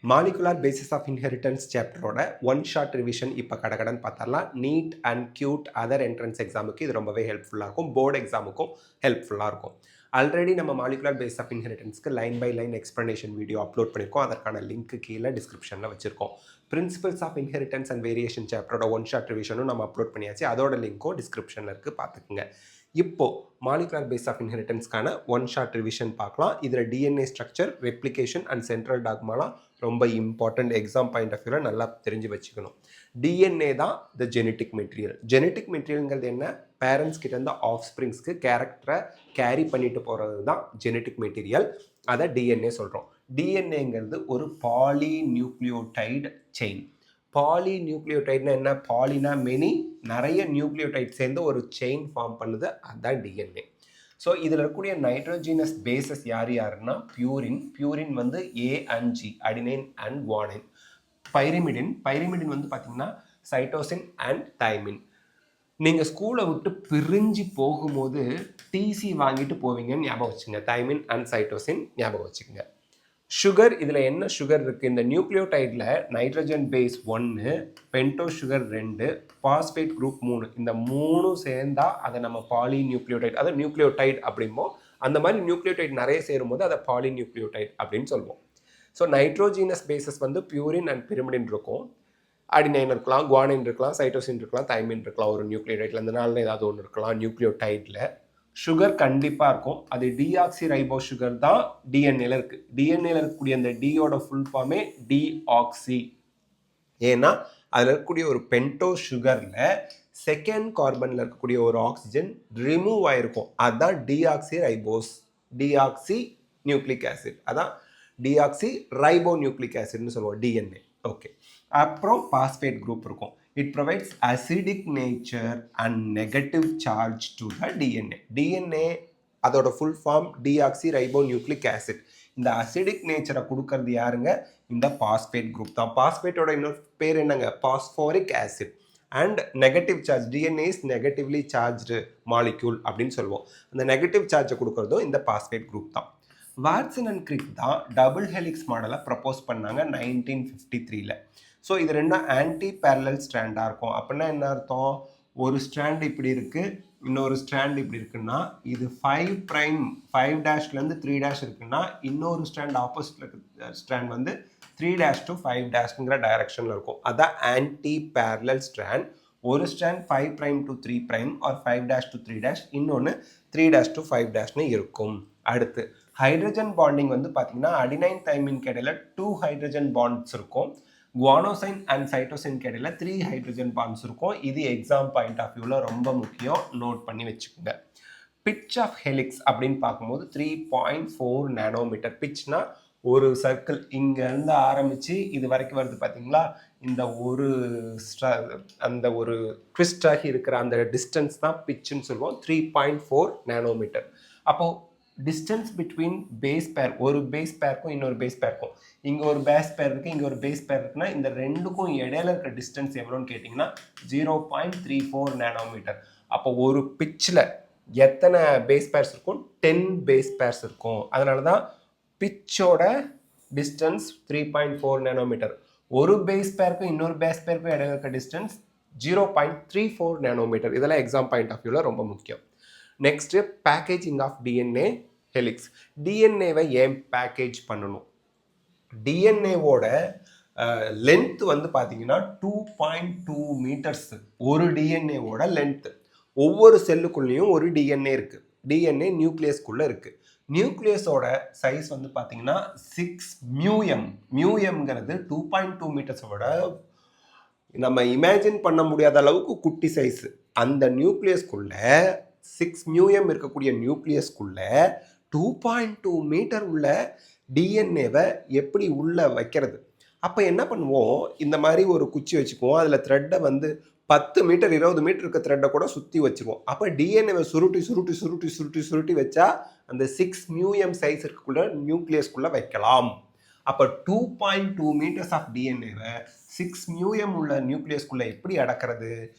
Molecular basis of inheritance சாப்டரோட one short revision இப்போ கடகடன் பார்த்தரலாம். NEET and CUET other entrance எக்ஸாமுக்கு இது ரொம்பவே ஹெல்ப்ஃபுல்லாக இருக்கும். போர்டு எக்ஸாமுக்கும் ஹெல்ப்ஃபுல்லாக இருக்கும். ஆல்ரெடி நம்ம மாலிகுலர் பேஸ் ஆஃப் இன்ஹெரிட்டன்ஸ்க்கு line by line explanation video upload பண்ணியிருக்கோம். அதற்கான லிங்க் கீழே டிஸ்கிரிப்ஷனில் வச்சிருக்கோம். Principles of inheritance and variation சாப்டரோட ஒன் ஷார்ட் ரிவிஷனும் நம்ம அப்லோட் பண்ணியாச்சு. அதோட லிங்க்கும் டிஸ்கிரிப்ஷனில் இருக்குது, பார்த்துக்குங்க. இப்போ மாலிகுலர் பேஸ் ஆஃப் இன்ஹெரிட்டன்ஸ்க்கான ஒன் ஷார்ட் ரிவிஷன் பார்க்கலாம். இதில் DNA structure, replication and central டாக்மாலாம் ரொம்ப இம்பார்ட்டன்ட். எக்ஸாம் பாயிண்ட் ஆஃப் வியூவில் நல்லா தெரிஞ்சு வச்சுக்கணும். டிஎன்ஏ தான் த ஜெனட்டிக் மெட்டீரியல். ஜெனட்டிக் மெட்டீரியல்ங்கிறது என்ன? பேரண்ட்ஸ் கிட்ட இருந்து ஆஃப் ஸ்ப்ரிங்ஸ்க்கு கேரக்டரை கேரி பண்ணிட்டு போகிறது தான் ஜெனட்டிக் மெட்டீரியல். அதை டிஎன்ஏ சொல்கிறோம். டிஎன்ஏங்கிறது ஒரு பாலி நியூக்ளியோடைடு செயின். பாலி நியூக்ளியோடைட்னா என்ன? பாலினா மெனி, நிறைய நியூக்ளியோடைட் சேர்ந்து ஒரு செயின் ஃபார்ம் பண்ணுது, அதுதான் டிஎன்ஏ. ஸோ இதில் இருக்கக்கூடிய நைட்ரோஜினஸ் பேசஸ் யார் யாருன்னா பியூரின். பியூரின் வந்து A and G, adenine and guanine. Pyrimidine வந்து பார்த்தீங்கன்னா சைட்டோசின் அண்ட் தைமின். நீங்கள் ஸ்கூலை விட்டு பிரிஞ்சு போகும்போது டிசி வாங்கிட்டு போவீங்கன்னு ஞாபகம் வச்சுங்க. தைமின் அண்ட் சைட்டோசின் ஞாபகம் வச்சுக்கோங்க. சுகர், இதில் என்ன சுகர் இருக்குது? இந்த நியூக்ளியோடைடில் nitrogen base 1, pento sugar 2, phosphate group 3. இந்த 3 சேர்ந்தா அதை நம்ம பாலி நியூக்ளியோடைட், அதை நியூக்ளியோடைட் அப்படிம்போம். அந்த மாதிரி நியூக்ளியோடைட் நிறைய சேரும்போது அதை பாலி நியூக்ளியோடைட் அப்படின்னு சொல்லுவோம். ஸோ நைட்ரோஜினஸ் பேசஸ் வந்து பியூரின் அண்ட் பிரிமிடின் இருக்கும். அடினைன் இருக்கலாம், குவானைன் இருக்கலாம், சைட்டோசின் இருக்கலாம், தைமின் இருக்கலாம். ஒரு நியூக்ளியோடைடில் இந்த நாளில் ஏதாவது ஒன்று இருக்கலாம். நியூக்ளியோடைடில் சுகர் கண்டிப்பாக இருக்கும். அது டிஆக்சி ரைபோ சுகர் தான் டிஎன்ஏல இருக்குது. டிஎன்ஏல இருக்கக்கூடிய அந்த டியோட ஃபுல் ஃபார்மே டிஆக்சி. ஏன்னா அதில் இருக்கக்கூடிய ஒரு பென்டோ சுகரில் செகண்ட் கார்பனில் இருக்கக்கூடிய ஒரு ஆக்சிஜன் ரிமூவ் ஆகிருக்கும். அதுதான் deoxy ribose, deoxy nucleic acid. அதான் டிஆக்சி ரைபோ நியூக்ளிக் ஆசிட்னு சொல்லுவோம் டிஎன்ஏ. ஓகே. அப்புறம் பாஸ்பேட் குரூப் இருக்கும். It provides acidic nature and negative charge to the DNA. DNA அதோட ஃபுல் ஃபார்ம் டிஆக்சிரைபோநியூக்ளிக் ஆசிட். இந்த அசிடிக் நேச்சரை கொடுக்கறது யாருங்க? இந்த பாஸ்பேட் குரூப் தான். பாஸ்பேட்டோட இன்னொரு பேர் என்னங்க? Phosphoric acid. And negative charge, DNA is negatively charged molecule அப்படின்னு சொல்லுவோம். அந்த நெகட்டிவ் சார்ஜை கொடுக்கறதும் இந்த பாஸ்பேட் குரூப் தான். வாட்சன் அண்ட் கிரிக் தான் டபுள் ஹெலிக்ஸ் மாடலை ப்ரப்போஸ் பண்ணாங்க 1953. ஸோ இது ரெண்டும் ஆன்டி பேரலல் ஸ்ட்ராண்டாக இருக்கும். அப்படின்னா என்ன அர்த்தம்? ஒரு ஸ்ட்ராண்ட் இப்படி இருக்குது, இன்னொரு ஸ்ட்ராண்ட் இப்படி இருக்குன்னா இது 5' 3' இருக்குன்னா இன்னொரு ஸ்ட்ராண்ட் ஆப்போசிட்டில் இருக்க ஸ்ட்ராண்ட் வந்து 3' to 5' டைரக்ஷனில் இருக்கும். அதான் ஆன்டி பேரலல் ஸ்ட்ராண்ட். ஒரு ஸ்ட்ராண்ட் 5' to 3' ஆர் 5' to 3', இன்னொன்று 3' to 5' இருக்கும். அடுத்து ஹைட்ரஜன் பாண்டிங் வந்து பார்த்தீங்கன்னா அடினைன் தைமின் இடையில 2 ஹைட்ரஜன் பாண்ட்ஸ் இருக்கும். குவானோசைன் அண்ட் சைட்டோசின் இடையில 3 ஹைட்ரஜன் பாண்ட்ஸ் இருக்கும். இது எக்ஸாம் பாயிண்ட் ஆஃப் வியூவில் ரொம்ப முக்கியம், நோட் பண்ணி வச்சுக்கோங்க. பிட்ச் ஆஃப் ஹெலிக்ஸ் அப்படின்னு பார்க்கும்போது 3.4 நானோமீட்டர். பிட்ச்னா ஒரு சர்க்கிள் இங்கேருந்து ஆரம்பித்து இது வரைக்கும் வருது பார்த்தீங்களா? இந்த ஒரு அந்த ஒரு ட்விஸ்ட் ஆகி இருக்கிற அந்த டிஸ்டன்ஸ் தான் பிட்ச்னு சொல்லுவோம். 3.4 நானோமீட்டர். அப்போது டிஸ்டன்ஸ் பிட்வீன் பேஸ் பேர், ஒரு பேஸ் பேருக்கும் இன்னொரு பேஸ் பேருக்கும், இங்கே ஒரு பேஸ் பேர் இருக்குது, இங்கே ஒரு பேஸ் பேர் இருக்குன்னா இந்த ரெண்டுக்கும் இடையில இருக்கிற டிஸ்டன்ஸ் எவ்வளோன்னு கேட்டிங்கன்னா 0.34 நானோமீட்டர். அப்போ ஒரு பிட்சில் எத்தனை பேஸ் பேர்ஸ் இருக்கும்? 10 பேஸ் பேர்ஸ் இருக்கும். அதனால தான் பிட்சோட டிஸ்டன்ஸ் 3.4 நானோமீட்டர். ஒரு பேஸ் பேருக்கும் இன்னொரு பேஸ் பேருக்கும் இடையில இருக்க டிஸ்டன்ஸ் 0.34 நானோமீட்டர். இதெல்லாம் எக்ஸாம் பாயிண்ட் ஆஃப் வியூவில் ரொம்ப முக்கியம். Next packaging of DNA helix. டிஎன்ஏவை ஏன் பேக்கேஜ் பண்ணணும்? டிஎன்ஏவோட லென்த் வந்து பார்த்தீங்கன்னா 2.2 மீட்டர்ஸ். ஒரு டிஎன்ஏவோட லென்த்து. ஒவ்வொரு செல்லுக்குள்ளேயும் ஒரு டிஎன்ஏ இருக்குது. டிஎன்ஏ நியூக்ளியஸ்குள்ளே இருக்குது. நியூக்ளியஸோட சைஸ் வந்து பார்த்தீங்கன்னா 6 மியூஎம். மியூஎம்ங்கிறது 2.2 மீட்டர்ஸோட நம்ம இமேஜின் பண்ண முடியாத அளவுக்கு குட்டி சைஸு. அந்த நியூக்ளியஸ்குள்ள 6 மியூஎம் இருக்கக்கூடிய நியூக்ளியஸ்குள்ள 2.2 மீட்டர் உள்ள டிஎன்ஏவை எப்படி உள்ளே வைக்கிறது? அப்போ என்ன பண்ணுவோம்? இந்த மாதிரி ஒரு குச்சி வச்சுக்குவோம். அதில் த்ரெட்டை வந்து 10 மீட்டர் 20 மீட்டர் இருக்க த்ரெட்டை கூட சுற்றி வச்சுருவோம். அப்போ டிஎன்ஏவை சுருட்டி வச்சா அந்த 6 மியூஎம் சைஸ் இருக்கக்குள்ள நியூக்ளியஸ்குள்ளே வைக்கலாம். அப்போ 2.2 மீட்டர்ஸ் ஆஃப் டிஎன்ஏவை 6 மியூஎம் உள்ள நியூக்ளியஸ்குள்ளே எப்படி அடக்கிறது?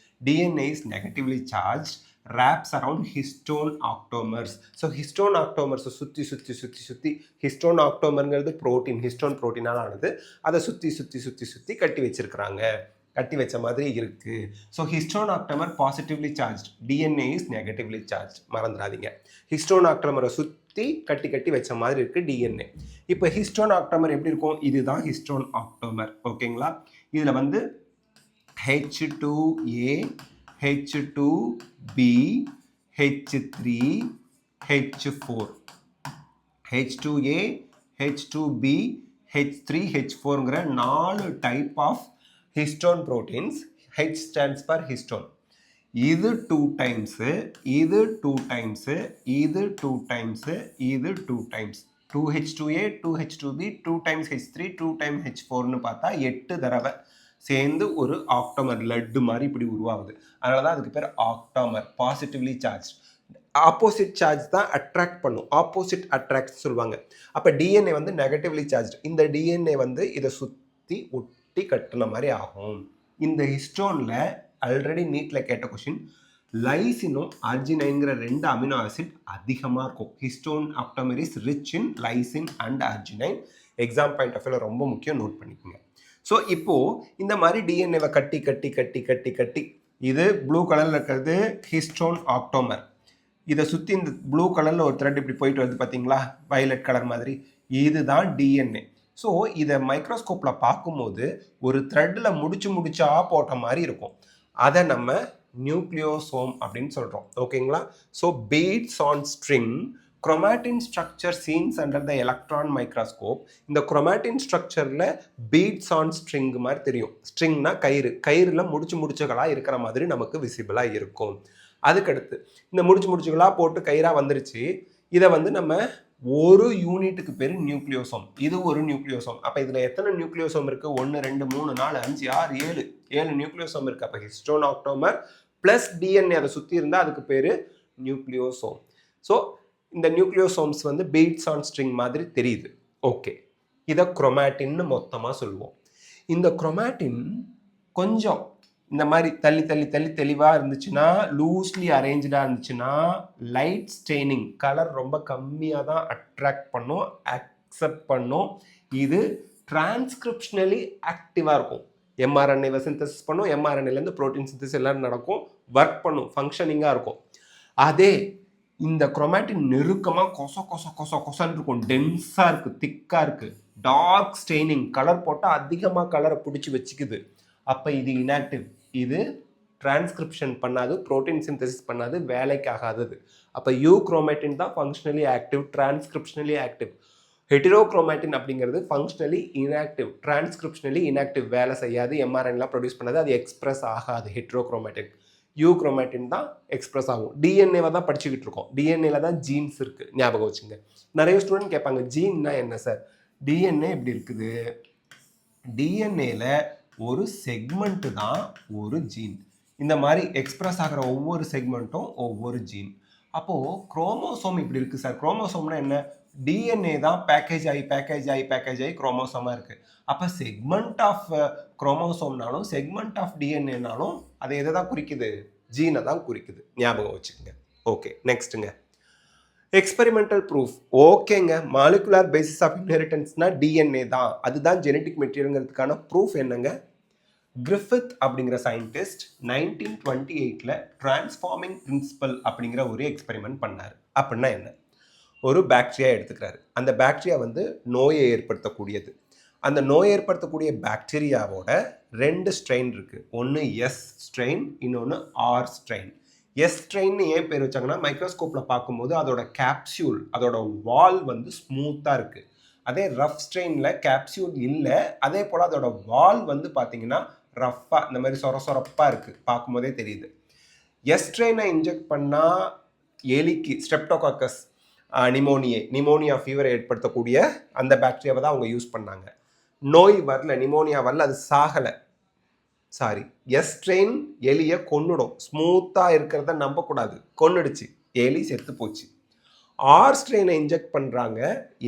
DNA is negatively charge. wraps around histone octamers. So histone octamers சுத்தி histone octamerங்கிறது புரோட்டீன், ஹிஸ்டோன் புரோட்டீனால் ஆனது. அதை சுத்தி கட்டி வச்சிருக்கிறாங்க, கட்டி வச்ச மாதிரி இருக்கு. So histone octamer positively charge, DNA is negatively charge, மறந்துடாதீங்க. ஹிஸ்டோன் ஆக்டமரை சுற்றி கட்டி வச்ச மாதிரி இருக்கு டிஎன்ஏ. இப்போ ஹிஸ்டோன் ஆக்டமர் எப்படி இருக்கும்? இதுதான் ஹிஸ்டோன் ஆக்டமர். ஓகேங்களா? இதில் வந்து H2A, H2B, H3, H4, H2A, H2B, H3, H4ங்கிற 4 type of histone proteins. H stands for histone. இது 2 times, இது 2 times, இது 2 times, இது 2 times. 2H2A, 2H2B, 2 times H3, 2 times H4னு பார்த்தா 8 தடவை சேர்ந்து ஒரு ஆக்டாமர் லட்டு மாதிரி இப்படி உருவாகுது. அதனால தான் அதுக்கு பேர் ஆக்டாமர், பாசிட்டிவ்லி சார்ஜ். ஆப்போசிட் சார்ஜ் தான் அட்ராக்ட் பண்ணும், ஆப்போசிட் அட்ராக்ட் சொல்லுவாங்க. அப்போ டிஎன்ஏ வந்து நெகட்டிவ்லி சார்ஜ். இந்த டிஎன்ஏ வந்து இதை சுற்றி ஒட்டி கட்டின மாதிரி ஆகும். இந்த ஹிஸ்டோனில் ஆல்ரெடி நீட்டில் கேட்ட கொஷின், லைசினும் அர்ஜினைன்கிற 2 அமினோ ஆசிட் அதிகமாக இருக்கும். Histone octamer is rich in lysine and arginine. Exam point of வியூவில் ரொம்ப முக்கியம், நோட் பண்ணிக்கோங்க. ஸோ இப்போது இந்த மாதிரி டிஎன்ஏவை கட்டி இது ப்ளூ கலரில் இருக்கிறது ஹிஸ்டோன் ஆக்டோமர். இதை சுற்றி இந்த ப்ளூ கலரில் ஒரு த்ரெட் இப்படி போயிட்டு வருது பார்த்தீங்களா, வயலட் கலர் மாதிரி, இதுதான் டிஎன்ஏ. ஸோ இதை மைக்ரோஸ்கோப்பில் பார்க்கும்போது ஒரு த்ரெட்டில் முடிச்சா போட்ட மாதிரி இருக்கும். அதை நம்ம நியூக்ளியோசோம் அப்படின்னு சொல்கிறோம். ஓகேங்களா? So beads on string, chromatin structure seen under the electron microscope. இந்த chromatin structureல beads on string மாதிரி தெரியும். ஸ்ட்ரிங்னா கயிறுல முடிச்சுகளா இருக்கிற மாதிரி நமக்கு விசிபிளா இருக்கும். அதுக்கடுத்து இந்த முடிச்சுகளா போட்டு கயிறா வந்துருச்சு. இதை வந்து நம்ம ஒரு யூனிட்டுக்கு பேர் நியூக்ளியோசோம். இது ஒரு நியூக்ளியோசோம். அப்போ இதில் எத்தனை நியூக்ளியோசோம் இருக்குது? 1 2 3 4 5 6 7 நியூக்ளியோசோம் இருக்குது. அப்போ ஹிஸ்டோன் ஆக்டோமர் ப்ளஸ் டிஎன்ஏ அதை சுற்றி இருந்தால் அதுக்கு பேர் நியூக்ளியோசோம். ஸோ இந்த நியூக்ளியோசோம்ஸ் வந்து பீட்ஸ் ஆன் ஸ்ட்ரிங் மாதிரி தெரியுது. ஓகே, இதை குரோமாட்டின்னு மொத்தமாக சொல்லுவோம். இந்த குரோமாட்டின் கொஞ்சம் இந்த மாதிரி தள்ளி தெளிவாக இருந்துச்சுன்னா, லூஸ்லி அரேஞ்சாக இருந்துச்சுன்னா, லைட் ஸ்டெய்னிங், கலர் ரொம்ப கம்மியாக தான் அட்ராக்ட் பண்ணும், அக்செப்ட் பண்ணும். இது டிரான்ஸ்கிரிப்ஷனலி ஆக்டிவாக இருக்கும். எம்ஆர்என்ஏவை சிந்தசிஸ் பண்ணும், எம்ஆர்என்ஏலேருந்து ப்ரோட்டீன் சிந்தசிஸ் எல்லாம் நடக்கும், ஒர்க் பண்ணும், ஃபங்க்ஷனிங்காக இருக்கும். அதே இந்த குரோமாட்டின் நெருக்கமாக கொசன்னு இருக்கும், டென்ஸாக இருக்குது, திக்காக இருக்குது, டார்க் ஸ்டெய்னிங், கலர் போட்டால் அதிகமாக கலரை பிடிச்சி வச்சுக்குது. அப்போ இது இன்ஆக்டிவ், இது டிரான்ஸ்கிரிப்ஷன் பண்ணாது, ப்ரோட்டீன் சிந்தசிஸ் பண்ணாது, வேலைக்கு ஆகாதது. அப்போ யூ குரோமாட்டின் தான் ஃபங்க்ஷனலி ஆக்டிவ், டிரான்ஸ்கிரிப்ஷனலி ஆக்டிவ். ஹெட்டிரோக்ரோமாட்டின் அப்படிங்கிறது ஃபங்க்ஷனலி இன்ஆக்டிவ், டிரான்ஸ்கிரிப்ஷனலி இன்ஆக்டிவ், வேலை செய்யாது, எம்ஆர்என்லாம் ப்ரொடியூஸ் பண்ணாது, அது எக்ஸ்பிரஸ் ஆகாது. ஹெட்டிரோக்ரோமாட்டின். யூ குரோமாட்டின் தான் எக்ஸ்பிரஸ் ஆகும். டிஎன்ஏவை தான் படிச்சுக்கிட்டு இருக்கோம். டிஎன்ஏல தான் ஜீன்ஸ் இருக்குது, ஞாபகம் வச்சுங்க. நிறைய ஸ்டூடெண்ட் கேட்பாங்க, ஜீன்னா என்ன சார்? டிஎன்ஏ எப்படி இருக்குது? டிஎன்ஏல ஒரு செக்மெண்ட்டு தான் ஒரு ஜீன். இந்த மாதிரி எக்ஸ்பிரஸ் ஆகிற ஒவ்வொரு செக்மெண்ட்டும் ஒவ்வொரு ஜீன். அப்போது குரோமோசோம் இப்படி இருக்குது சார். குரோமோசோம்னா என்ன? டிஎன்ஏ தான் பேக்கேஜ் ஆகி குரோமோசோமாக இருக்குது. அப்போ செக்மெண்ட் ஆஃப் குரோமோசோம்னாலும் செக்மெண்ட் ஆஃப் டிஎன்ஏனாலும் அது எதை தான் குறிக்குது? ஜீனை தான் குறிக்குது, ஞாபகம் வச்சுக்கோங்க. ஓகே, நெக்ஸ்ட்டுங்க, எக்ஸ்பெரிமெண்டல் ப்ரூஃப். ஓகேங்க, மாலிகுலர் பேசிஸ் ஆஃப் இன்ஹெரிட்டன்ஸ்னா டிஎன்ஏ தான், அதுதான் ஜெனட்டிக் மெட்டீரியலுங்கிறதுக்கான ப்ரூஃப் என்னங்க? கிரிஃபித் அப்படிங்கிற சயின்டிஸ்ட் 1928 டிரான்ஸ்ஃபார்மிங் பிரின்சிபல் அப்படிங்கிற ஒரு எக்ஸ்பெரிமெண்ட் பண்ணார். அப்படின்னா என்ன? ஒரு பாக்டீரியா எடுத்துக்கிறாரு. அந்த பாக்டீரியா வந்து நோயை ஏற்படுத்தக்கூடியது. அந்த நோயை ஏற்படுத்தக்கூடிய பாக்டீரியாவோட 2 ஸ்ட்ரெயின் இருக்குது. ஒன்று எஸ் ஸ்ட்ரெயின், இன்னொன்று ஆர் ஸ்ட்ரெயின். எஸ் ஸ்ட்ரெயின் ஏன் பேர் வச்சாங்கன்னா, மைக்ரோஸ்கோப்பில் பார்க்கும்போது அதோட கேப்சியூல், அதோட வால் வந்து ஸ்மூத்தாக இருக்குது. அதே ரஃப் ஸ்ட்ரெயினில் கேப்சியூல் இல்லை, அதே போல் அதோட வால் வந்து பார்த்தீங்கன்னா ரஃப்பாக இந்த மாதிரி சொரப்பாக இருக்குது, பார்க்கும்போதே தெரியுது. எஸ் ஸ்ட்ரெயினை இன்ஜெக்ட் பண்ணால் எலிக்கு ஸ்ட்ரெப்டோகாக்கஸ் நிமோனியா ஃபீவரை ஏற்படுத்தக்கூடிய அந்த பாக்டீரியாவை தான் அவங்க யூஸ் பண்ணாங்க. நோய் வரல, நிமோனியா வரல, அது சாகலை. சாரி, எஸ் ஸ்ட்ரெயின் எலியை கொன்னுடும். ஸ்மூத்தாக இருக்கிறத நம்பக்கூடாது, கொன்னுடுச்சு, எலி செத்து போச்சு. ஆர் ஸ்ட்ரெயினை இன்ஜெக்ட் பண்ணுறாங்க,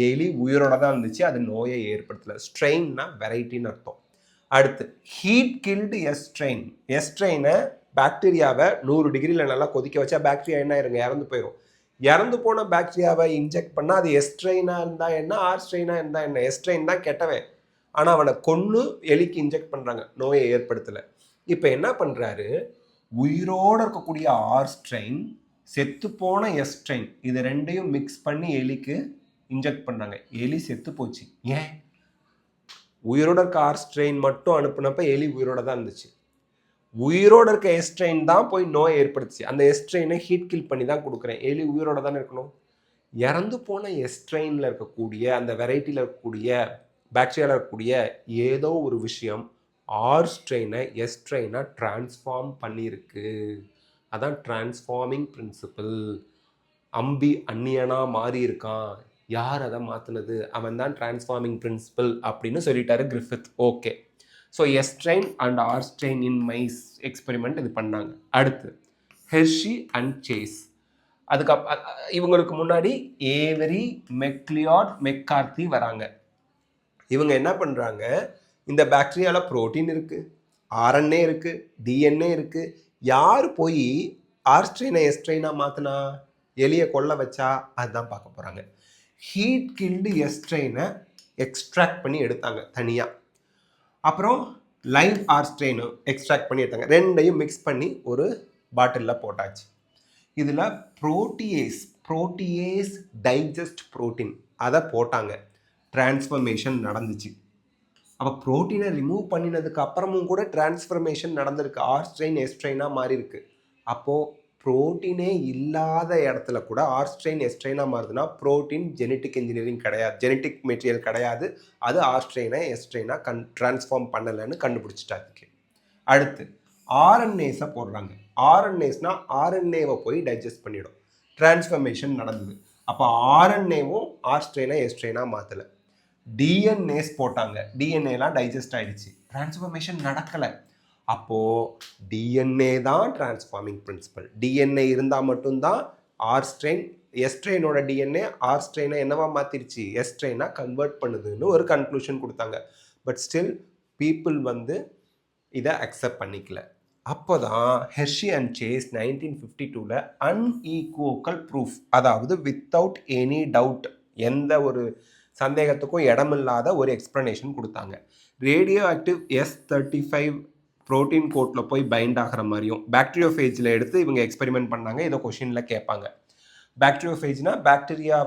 எலி உயிரோட தான் இருந்துச்சு, அது நோயை ஏற்படுத்தலை. ஸ்ட்ரெயின்னா வெரைட்டின்னு அர்த்தம். அடுத்து heat killed S strain. S ஸ்ட்ரெயினை பாக்டீரியாவை 100 டிகிரியில் நல்லா கொதிக்க வச்சா பாக்டீரியா என்ன ஆயிருங்க, இறந்து போயிடும். இறந்து போன பாக்டீரியாவை இன்ஜெக்ட் பண்ணால் அது எஸ்ட்ரெயினாக இருந்தால் என்ன, ஆர்ஸ்ட்ரெயினாக இருந்தால் என்ன. எஸ்ட்ரெயின் தான் கெட்டவன், ஆனால் அவனை கொன்று எலிக்கு இன்ஜெக்ட் பண்ணுறாங்க, நோயை ஏற்படுத்தலை. இப்போ என்ன பண்ணுறாரு, உயிரோடு இருக்கக்கூடிய ஆர்ஸ்ட்ரெயின், செத்துப்போன எஸ்ட்ரெயின், இது ரெண்டையும் மிக்ஸ் பண்ணி எலிக்கு இன்ஜெக்ட் பண்ணுறாங்க. எலி செத்து போச்சு. ஏன்? உயிரோட இருக்க ஆர்ஸ்ட்ரெயின் மட்டும் அனுப்புனப்ப எலி உயிரோட தான் இருந்துச்சு. உயிரோடு இருக்க எஸ்ட்ரெயின் தான் போய் நோயை ஏற்படுத்துச்சு. அந்த எஸ்ட்ரெயினை ஹீட் கில் பண்ணி தான் கொடுக்குறேன். எலி உயிரோட தானே இருக்கணும். இறந்து போன எஸ்ட்ரெயினில் இருக்கக்கூடிய அந்த வெரைட்டியில் இருக்கக்கூடிய பாக்டீரியாவில் இருக்கக்கூடிய ஏதோ ஒரு விஷயம் ஆர்ஸ்ட்ரெயினை எஸ்ட்ரெயினாக டிரான்ஸ்ஃபார்ம் பண்ணியிருக்கு. அதான் டிரான்ஸ்ஃபார்மிங் பிரின்சிபிள். அம்பி அந்நியனாக மாறி இருக்கான், யார் அதை மாற்றினது, அவன் தான் டிரான்ஸ்ஃபார்மிங் பிரின்சிபிள் அப்படின்னு சொல்லிட்டாரு Griffith. Okay, so S strain and R strain in mice experiment இது பண்ணாங்க. அடுத்து ஹெர்ஷி அண்ட் சேஸ். இவங்களுக்கு முன்னாடி ஏவரி, மெக்லியாட், மெக்கார்த்தி வராங்க. இவங்க என்ன பண்ணுறாங்க, இந்த பாக்டீரியாவில் புரோட்டீன் இருக்குது, ஆர்என்ஏ இருக்குது, டிஎன்ஏ இருக்குது. யார் போய் ஆர்ஸ்ட்ரெயினை எஸ்ட்ரெயினாக மாற்றினா, எலியை கொல்ல வச்சா, அதுதான் பார்க்க போகிறாங்க. ஹீட் கில்டு எஸ்ட்ரெயினை எக்ஸ்ட்ராக்ட் பண்ணி எடுத்தாங்க தனியாக. அப்புறம் லைவ் ஆர்ஸ்ட்ரெயினை எக்ஸ்ட்ராக்ட் பண்ணி எடுத்தாங்க. ரெண்டையும் மிக்ஸ் பண்ணி ஒரு பாட்டிலில் போட்டாச்சு. இதில் ப்ரோட்டியேஸ் டைஜஸ்ட் ப்ரோட்டீன் அதை போட்டாங்க. டிரான்ஸ்ஃபர்மேஷன் நடந்துச்சு. அப்போ ப்ரோட்டீனை ரிமூவ் பண்ணினதுக்கு அப்புறமும் கூட டிரான்ஸ்ஃபர்மேஷன் நடந்திருக்கு. ஆர்ஸ்ட்ரெயின் எஸ்ட்ரெயினாக மாறி இருக்கு. அப்போது ப்ரோட்டீனே இல்லாத இடத்துல கூட ஆர்ஸ்ட்ரெயின் எஸ்ட்ரெயினாக மாறுதுன்னா ப்ரோட்டீன் ஜெனட்டிக் இன்ஜினியரிங் கிடையாது, ஜெனட்டிக் மெட்டீரியல் கிடையாது. அது ஆர்ஸ்ட்ரெயினை எஸ்ட்ரெயினாக டிரான்ஸ்ஃபார்ம் பண்ணலைன்னு கண்டுபிடிச்சிட்டாங்க. அடுத்து ஆர்என்ஏஸை போடுறாங்க. ஆர்என்ஏஸ்னா ஆர்என்ஏவை போய் டைஜஸ்ட் பண்ணிடும். டிரான்ஸ்ஃபர்மேஷன் நடந்தது. அப்போ ஆர்என்ஏவும் ஆர்ஸ்ட்ரெயினை எஸ்ட்ரெயினாக மாற்றலை. டிஎன்ஏஸ் போட்டாங்க. டிஎன்ஏலாம் டைஜஸ்ட் ஆகிடுச்சு. டிரான்ஸ்ஃபர்மேஷன் நடக்கலை. அப்போது டிஎன்ஏ தான் டிரான்ஸ்ஃபார்மிங் பிரின்சிபல். டிஎன்ஏ இருந்தால் மட்டும்தான் ஆர்ஸ்ட்ரெயின், எஸ்ட்ரெயினோட டிஎன்ஏ ஆர்ஸ்ட்ரெயினை என்னவா மாற்றிருச்சு, எஸ்ட்ரெயினாக கன்வெர்ட் பண்ணுதுன்னு ஒரு கன்க்ளூஷன் கொடுத்தாங்க. பட் ஸ்டில் பீப்புள் இதை அக்செப்ட் பண்ணிக்கல. அப்போ தான் ஹெர்ஷி அண்ட் சேஸ் 1952 அன்ஈக்குவோக்கல் ப்ரூஃப், அதாவது வித்தவுட் எனி டவுட், எந்த ஒரு சந்தேகத்துக்கும் இடமில்லாத ஒரு எக்ஸ்ப்ளனேஷன் கொடுத்தாங்க. ரேடியோ ஆக்டிவ் S35 ப்ரோட்டீன் கோட்டில் போய் பைண்ட் ஆகிற மாதிரியும் பாக்டீரியோஃபேஜில் எடுத்து இவங்க எக்ஸ்பெரிமெண்ட் பண்ணாங்க. இதை கொஷினில் கேட்பாங்க. பாக்டீரியோஃபேஜ்னா பாக்டீரியா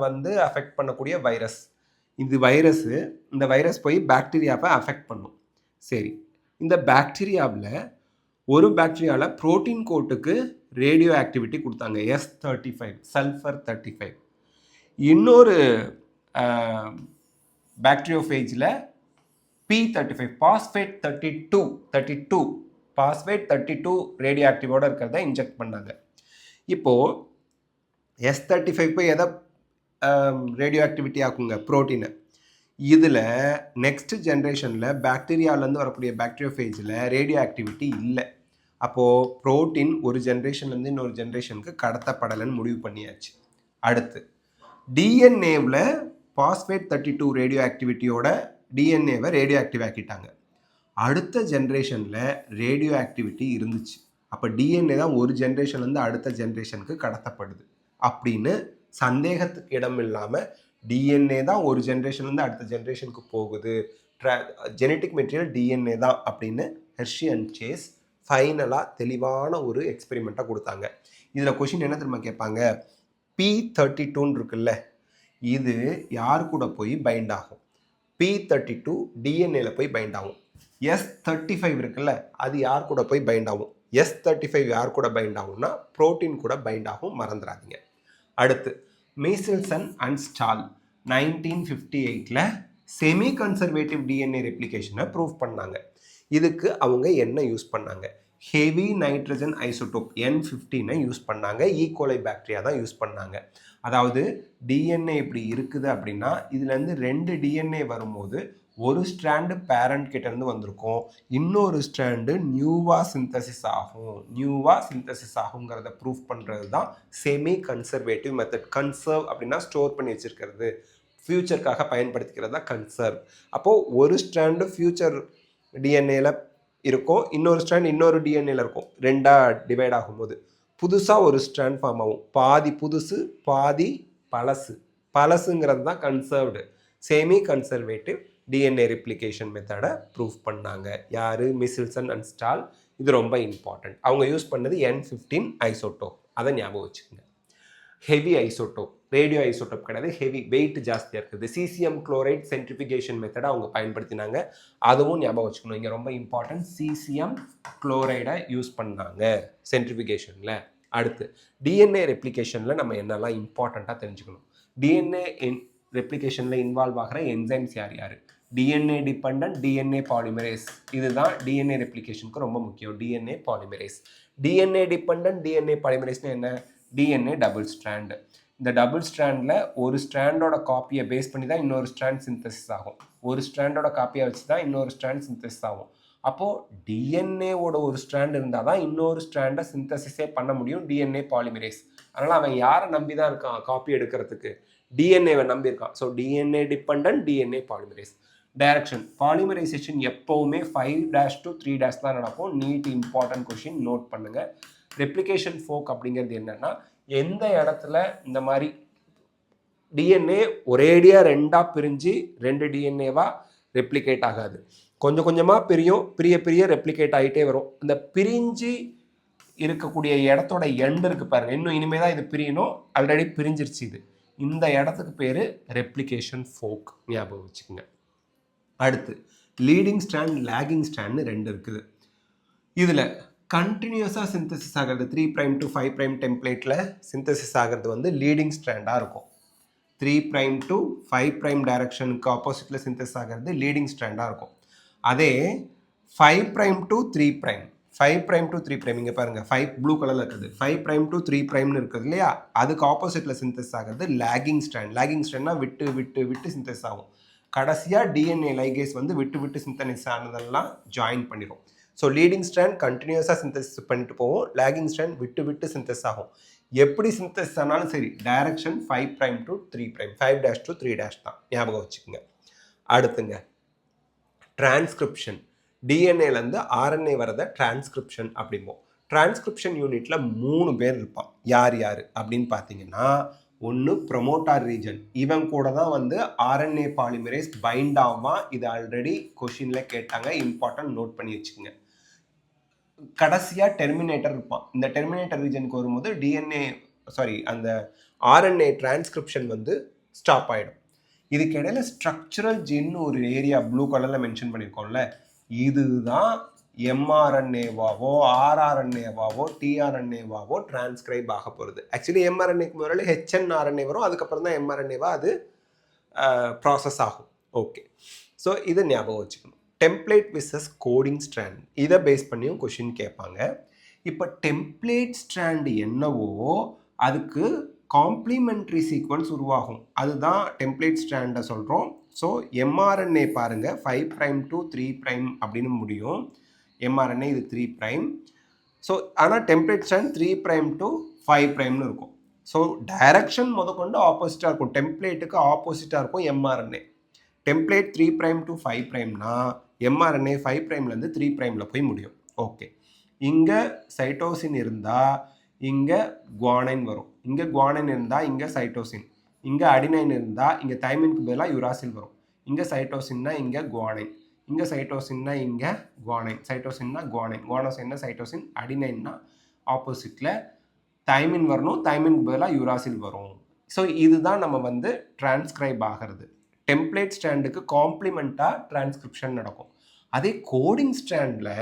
அஃபெக்ட் பண்ணக்கூடிய வைரஸ். இந்த வைரஸ் போய் பாக்டீரியாவை அஃபெக்ட் பண்ணும். சரி, இந்த பாக்டீரியாவில் ஒரு பாக்டீரியாவில் ப்ரோட்டீன் கோட்டுக்கு ரேடியோ ஆக்டிவிட்டி கொடுத்தாங்க, S35, சல்ஃபர் 35. இன்னொரு பாக்டீரியோஃபேஜில் P35, பாஸ்பேட் 32 பாஸ்பேட் 32 ரேடியோ ஆக்டிவோடு இருக்கிறத இன்ஜெக்ட் பண்ணாங்க. இப்போது S35 போய் எதை ரேடியோ ஆக்டிவிட்டி ஆக்குங்க, ப்ரோட்டீனை. இதில் நெக்ஸ்ட் ஜென்ரேஷனில் பாக்டீரியாவிலேருந்து வரக்கூடிய பாக்டீரியோஃபேஜில் ரேடியோ ஆக்டிவிட்டி இல்லை. அப்போது ப்ரோட்டீன் ஒரு ஜென்ரேஷன்லேருந்து இன்னொரு ஜென்ரேஷனுக்கு கடத்தப்படலைன்னு முடிவு பண்ணியாச்சு. அடுத்து டிஎன்ஏவில் பாஸ்பேட் 32 ரேடியோ ஆக்டிவிட்டியோட டிஎன்ஏவை ரேடியோ ஆக்டிவ் ஆக்கிட்டாங்க. அடுத்த ஜென்ரேஷனில் ரேடியோ ஆக்டிவிட்டி இருந்துச்சு. அப்போ டிஎன்ஏ தான் ஒரு ஜென்ரேஷன்லேருந்து அடுத்த ஜென்ரேஷனுக்கு கடத்தப்படுது அப்படின்னு சந்தேகத்துக்கு இடம் இல்லாமல் டிஎன்ஏ தான் ஒரு ஜென்ரேஷன்லேருந்து அடுத்த ஜென்ரேஷனுக்கு போகுது, ஜெனட்டிக் மெட்டீரியல் டிஎன்ஏ தான் அப்படின்னு ஹெர்ஷி அண்ட் சேஸ் ஃபைனலாக தெளிவான ஒரு எக்ஸ்பெரிமெண்ட்டாக கொடுத்தாங்க. இதில் கொஷின் என்ன தெரியுமா கேட்பாங்க, P32 இருக்குல்ல, இது யார் கூட போய் பைண்ட் ஆகும்? P32 டிஎன்ஏல போய் பைண்ட் ஆகும். S35 இருக்குல்ல, அது யார் கூட போய் பைண்ட் ஆகும்? S35 யார் கூட பைண்ட் ஆகும்னா ப்ரோட்டீன் கூட பைண்ட் ஆகும், மறந்துடாதீங்க. அடுத்து Meselson and Stahl 1958 semi conservative DNA ரெப்ளிகேஷனை ப்ரூவ் பண்ணாங்க. இதுக்கு அவங்க என்ன யூஸ் பண்ணாங்க? Heavy nitrogen isotope N15 use பண்ணாங்க. ஈகோலை பாக்டீரியா தான் யூஸ் பண்ணாங்க. அதாவது டிஎன்ஏ இப்படி இருக்குது அப்படின்னா இதுலேருந்து 2 டிஎன்ஏ வரும்போது ஒரு ஸ்ட்ராண்டு பேரண்ட் கிட்டேருந்து வந்திருக்கும், இன்னொரு ஸ்ட்ராண்டு நியூவாக சிந்தசிஸ் ஆகுங்கிறத ப்ரூஃப் பண்ணுறது தான் செமி கன்சர்வேட்டிவ் மெத்தட். கன்சர்வ் அப்படின்னா ஸ்டோர் பண்ணி வச்சுருக்கிறது, ஃப்யூச்சருக்காக பயன்படுத்திக்கிறது தான் கன்சர்வ். அப்போது ஒரு ஸ்ட்ராண்டு ஃப்யூச்சர் டிஎன்ஏல இருக்கும், இன்னொரு ஸ்ட்ராண்ட் இன்னொரு டிஎன்ஏல இருக்கும். 2ஆக டிவைட் ஆகும்போது புதுசாக ஒரு ஸ்ட்ராண்ட் ஃபார்ம் ஆகும். பாதி புதுசு பாதி பழசு. பழசுங்கிறது தான் conserved. Semi conservative DNA replication மெத்தடை ப்ரூவ் பண்ணாங்க. யார்? மிசில்சன் அண்ட் ஸ்டால். இது ரொம்ப இம்பார்ட்டன்ட். அவங்க யூஸ் பண்ணது N15 ஐசோடோப். அதை ஞாபகம் வச்சுக்கோங்க. ஹெவி ஐசோடோப், ரேடியோ ஐசோடோப் கிடையாது, ஹெவி வெயிட் ஜாஸ்தியாக இருக்குது. சிசிஎம் குளோரைட் சென்ட்ரிஃபிகேஷன் மெத்தடை அவங்க பயன்படுத்தினாங்க. அதுவும் ஞாபகம் வச்சுக்கணும். இங்கே ரொம்ப இம்பார்ட்டன்ட், சிசிஎம் குளோரைடை யூஸ் பண்ணாங்க சென்ட்ரிஃபிகேஷனில். அடுத்து டிஎன்ஏ ரெப்ளிகேஷனில் நம்ம என்னெல்லாம் இம்பார்ட்டண்ட்டாக தெரிஞ்சுக்கணும். டிஎன்ஏ ரெப்ளிகேஷனில் இன்வால்வ் ஆகிற என்சைம்ஸ் யார் யார்? DNA dependent DNA polymerase. இதுதான் டிஎன்ஏ ரெப்ளிகேஷனுக்கு ரொம்ப முக்கியம். DNA polymerase. DNA dependent DNA பாலிமரேஸ்னு என்ன? DNA double strand. இந்த டபுள் ஸ்ட்ராண்டில் ஒரு ஸ்ட்ராண்டோட காப்பியை பேஸ் பண்ணி தான் இன்னொரு ஸ்ட்ராண்ட் சிந்தசிஸ் ஆகும். ஒரு ஸ்ட்ராண்டோட காப்பியை வச்சு தான் இன்னொரு ஸ்ட்ராண்ட் சிந்தசிஸ் ஆகும். அப்போது டிஎன்ஏவோட ஒரு ஸ்ட்ராண்ட் இருந்தால் தான் இன்னொரு ஸ்ட்ராண்டை சிந்தசிஸே பண்ண முடியும் டிஎன்ஏ பாலிமரேஸ். அதனால் அவன் யாரை நம்பி தான் இருக்கான் காப்பி எடுக்கிறதுக்கு? டிஎன்ஏவை நம்பியிருக்கான். So DNA dependent DNA polymerase. Direction polymerisation எப்போவுமே 5' to 3' தான் நடக்கும். நீட் இம்பார்ட்டன்ட் கொஷின், நோட் பண்ணுங்கள். ரெப்ளிகேஷன் ஃபோக் அப்படிங்கிறது என்னென்னா, எந்த இடத்துல இந்த மாதிரி டிஎன்ஏ ஒரேடியாக 2ஆக பிரிஞ்சு 2 டிஎன்ஏவாக ரெப்ளிகேட் ஆகாது. கொஞ்சம் கொஞ்சமாக பிரிய ரெப்ளிகேட் ஆகிட்டே வரும். இந்த பிரிஞ்சு இருக்கக்கூடிய இடத்தோட எண்டு இருக்குது பாருங்கள். இன்னும் இனிமேல் தான் இது பிரியணும், ஆல்ரெடி பிரிஞ்சிருச்சு. இது இந்த இடத்துக்கு பேர் ரெப்ளிகேஷன் ஃபோக். ஞாபகம் வச்சுக்கோங்க. அடுத்து லீடிங் ஸ்ட்ராண்ட் லேகிங் ஸ்ட்ராண்ட்னு 2 இருக்குது. இதில் கண்டினியூஸாக சிந்தசிஸ் ஆகிறது 3' to 5' டெம்ப்ளேட்டில் சிந்தசிஸ் ஆகிறது வந்து லீடிங் ஸ்ட்ராண்டாக இருக்கும். 3' to 5' டைரக்ஷனுக்கு ஆப்போசிட்டில் சிந்தசிஸ் ஆகிறது லீடிங் ஸ்ட்ராண்டாக இருக்கும். அதே 5' to 3', 5' to 3', இங்கே பாருங்கள் 5 ப்ளூ கலரில் இருக்குது, 5' to 3'ன்னு இருக்குது இல்லையா, அதுக்கு ஆப்போசிட்டில் சிந்தசிஸ் ஆகிறது லேகிங் ஸ்ட்ராண்ட். லேகிங் ஸ்ட்ராண்ட்னா விட்டு விட்டு விட்டு சிந்தசிஸ் ஆகும். கடைசியாக டிஎன்ஏ லைகேஸ் வந்து விட்டு விட்டு சிந்தசிஸ் ஆனதெல்லாம் ஜாயின் பண்ணிடும். ஸோ லீடிங் ஸ்ட்ராண்ட் கண்டினியூஸாக சிந்தசிஸ் பண்ணிட்டு போவோம், லேகிங் ஸ்ட்ராண்ட் விட்டு விட்டு சிந்தசிஸ் ஆகும். எப்படி சிந்தசிஸ் ஆனாலும் சரி, டைரக்ஷன் 5' to 3', 5' to 3' தான். ஞாபகம் வச்சுக்கோங்க. அடுத்துங்க டிரான்ஸ்கிரிப்ஷன். டிஎன்ஏலேருந்து ஆர்என்ஏ வரதை டிரான்ஸ்கிரிப்ஷன் அப்படிம்போம். டிரான்ஸ்கிரிப்ஷன் யூனிட்டில் 3 பேர் இருப்பான். யார் யார் அப்படின்னு பார்த்தீங்கன்னா, ஒன்று ப்ரொமோட்டார் ரீஜன். இவன் கூட தான் வந்து ஆர்என்ஏ பாலிமரேஸ் பைண்ட் ஆகுமா. இது ஆல்ரெடி கொஷினில் கேட்டாங்க, இம்பார்ட்டன்ட், நோட் பண்ணி வச்சுக்கோங்க. கடைசியாக டெர்மினேட்டர் இருப்பான். இந்த டெர்மினேட்டர் ரீஜனுக்கு வரும்போது அந்த ஆர்என்ஏ டிரான்ஸ்கிரிப்ஷன் வந்து ஸ்டாப் ஆகிடும். இதுக்கு இடையில ஸ்ட்ரக்சரல் ஜீன் ஒரு ஏரியா ப்ளூ கலரில் மென்ஷன் பண்ணியிருக்கோம்ல, இதுதான் எம்ஆர்என்ஏவாவோ ஆர்ஆர்என்ஏவாவோ டிஆர்என்ஏவாவோ டிரான்ஸ்கிரைப் ஆக போகிறது. ஆக்சுவலி எம்ஆர்என்ஏக்கு முதல்ல ஹெச்என்ஆர்என்ஏ வரும், அதுக்கப்புறம் தான் எம்ஆர்என்ஏவா அது ப்ராசஸ் ஆகும். ஓகே, ஸோ இதை ஞாபகம் வச்சுக்கணும். டெம்ப்ளேட் விசஸ் கோடிங் ஸ்ட்ராண்ட், இதை பேஸ் பண்ணியும் கொஷின் கேட்பாங்க. இப்போ டெம்ப்ளேட் ஸ்ட்ராண்ட் என்னவோ அதுக்கு காம்ப்ளிமெண்ட்ரி சீக்வன்ஸ் உருவாகும், அதுதான் டெம்ப்ளேட் ஸ்ட்ராண்டை சொல்கிறோம். ஸோ எம்ஆர்என்ஏ பாருங்கள் 5' to 3' அப்படின்னு முடியும். எம்ஆர்என்ஏ இது 3'. ஸோ ஆனால் டெம்ப்ளேட் ஸ்ட்ராண்ட் 3' to 5'ன்னு இருக்கும். ஸோ டைரக்ஷன் முதற்கொண்டு ஆப்போசிட்டாக இருக்கும். டெம்ப்ளேட்டுக்கு ஆப்போசிட்டாக இருக்கும் எம்ஆர்என்ஏ. டெம்ப்ளேட் 3' to 5'னா எம்ஆர்என்ஏ 5'லேருந்து 3'ல போய் முடியும். ஓகே, இங்கே சைட்டோசின் இருந்தால் இங்கே குவானைன் வரும், இங்கே குவானைன் இருந்தால் இங்கே சைட்டோசின், இங்கே அடினைன் இருந்தால் இங்கே தைமினுக்கு பதிலாக யுராசில் வரும். இங்கே சைட்டோசின்னா இங்கே குவானைன், இங்கே சைட்டோசின்னா இங்கே குவானைன், சைட்டோசின்னா குவானைன், குவானோசின்னா சைட்டோசின், அடினைன்னா ஆப்போசிட்டில் தைமின் வரணும், தைமினுக்கு பதிலாக யுராசில் வரும். ஸோ இதுதான் நம்ம வந்து டிரான்ஸ்கிரைப் ஆகிறது. டெம்ப்ளேட் ஸ்ட்ராண்டுக்கு காம்ப்ளிமெண்ட்டாக டிரான்ஸ்கிரிப்ஷன் நடக்கும். அதே கோடிங் ஸ்ட்ராண்டில்